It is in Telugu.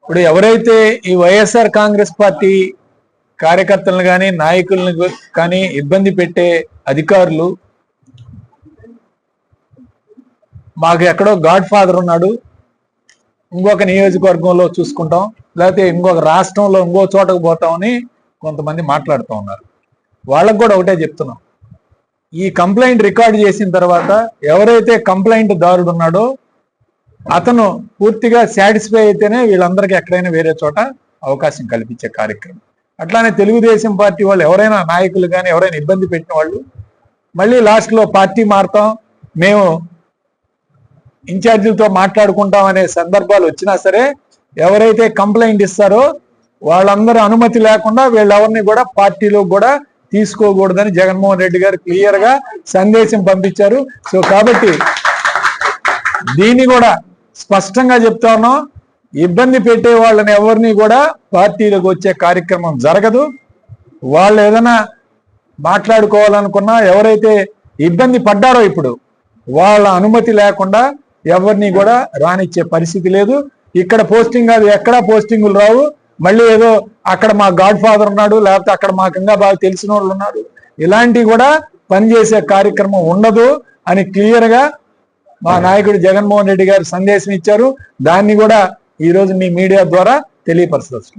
ఇప్పుడు ఎవరైతే ఈ వైఎస్ఆర్ కాంగ్రెస్ పార్టీ కార్యకర్తలను కానీ నాయకులను కానీ ఇబ్బంది పెట్టే అధికారులు, మాకు ఎక్కడో గాడ్ ఫాదర్ ఉన్నాడు, ఇంకొక నియోజకవర్గంలో చూసుకుంటాం, లేకపోతే ఇంకొక రాష్ట్రంలో ఇంకో చోటకు పోతామని కొంతమంది మాట్లాడుతూ ఉన్నారు. వాళ్ళకు కూడా ఒకటే చెప్తున్నాం, ఈ కంప్లైంట్ రికార్డు చేసిన తర్వాత ఎవరైతే కంప్లైంట్ దారుడు ఉన్నాడో అతను పూర్తిగా సాటిస్ఫై అయితేనే వీళ్ళందరికీ ఎక్కడైనా వేరే చోట అవకాశం కల్పించే కార్యక్రమం. అట్లానే తెలుగుదేశం పార్టీ వాళ్ళు ఎవరైనా నాయకులు కానీ ఎవరైనా ఇబ్బంది పెట్టిన వాళ్ళు మళ్ళీ లాస్ట్లో పార్టీ మారుతాం, మేము ఇన్ఛార్జీలతో మాట్లాడుకుంటాం అనే సందర్భాలు వచ్చినా సరే ఎవరైతే కంప్లైంట్ ఇస్తారో వాళ్ళందరూ అనుమతి లేకుండా వీళ్ళెవరిని కూడా పార్టీలో కూడా తీసుకోకూడదని జగన్మోహన్ రెడ్డి గారు క్లియర్ గా సందేశం పంపించారు. సో కాబట్టి దీన్ని కూడా స్పష్టంగా చెప్తా ఉన్నాం, ఇబ్బంది పెట్టే వాళ్ళని ఎవరిని కూడా పార్టీలకు వచ్చే కార్యక్రమం జరగదు. వాళ్ళు ఏదైనా మాట్లాడుకోవాలనుకున్నా ఎవరైతే ఇబ్బంది పడ్డారో ఇప్పుడు వాళ్ళ అనుమతి లేకుండా ఎవరిని కూడా రానిచ్చే పరిస్థితి లేదు. ఇక్కడ పోస్టింగ్ కాదు, ఎక్కడా పోస్టింగులు రావు. మళ్ళీ ఏదో అక్కడ మా గాడ్ ఫాదర్ ఉన్నాడు, లేకపోతే అక్కడ మాకు ఇంకా బాగా తెలిసిన వాళ్ళు ఉన్నారు, ఇలాంటివి కూడా పనిచేసే కార్యక్రమం ఉండదు అని క్లియర్ గా మా నాయకుడు జగన్మోహన్ రెడ్డి గారు సందేశం ఇచ్చారు. దాన్ని కూడా ఈ రోజు మీ మీడియా ద్వారా తెలియపరచవచ్చు.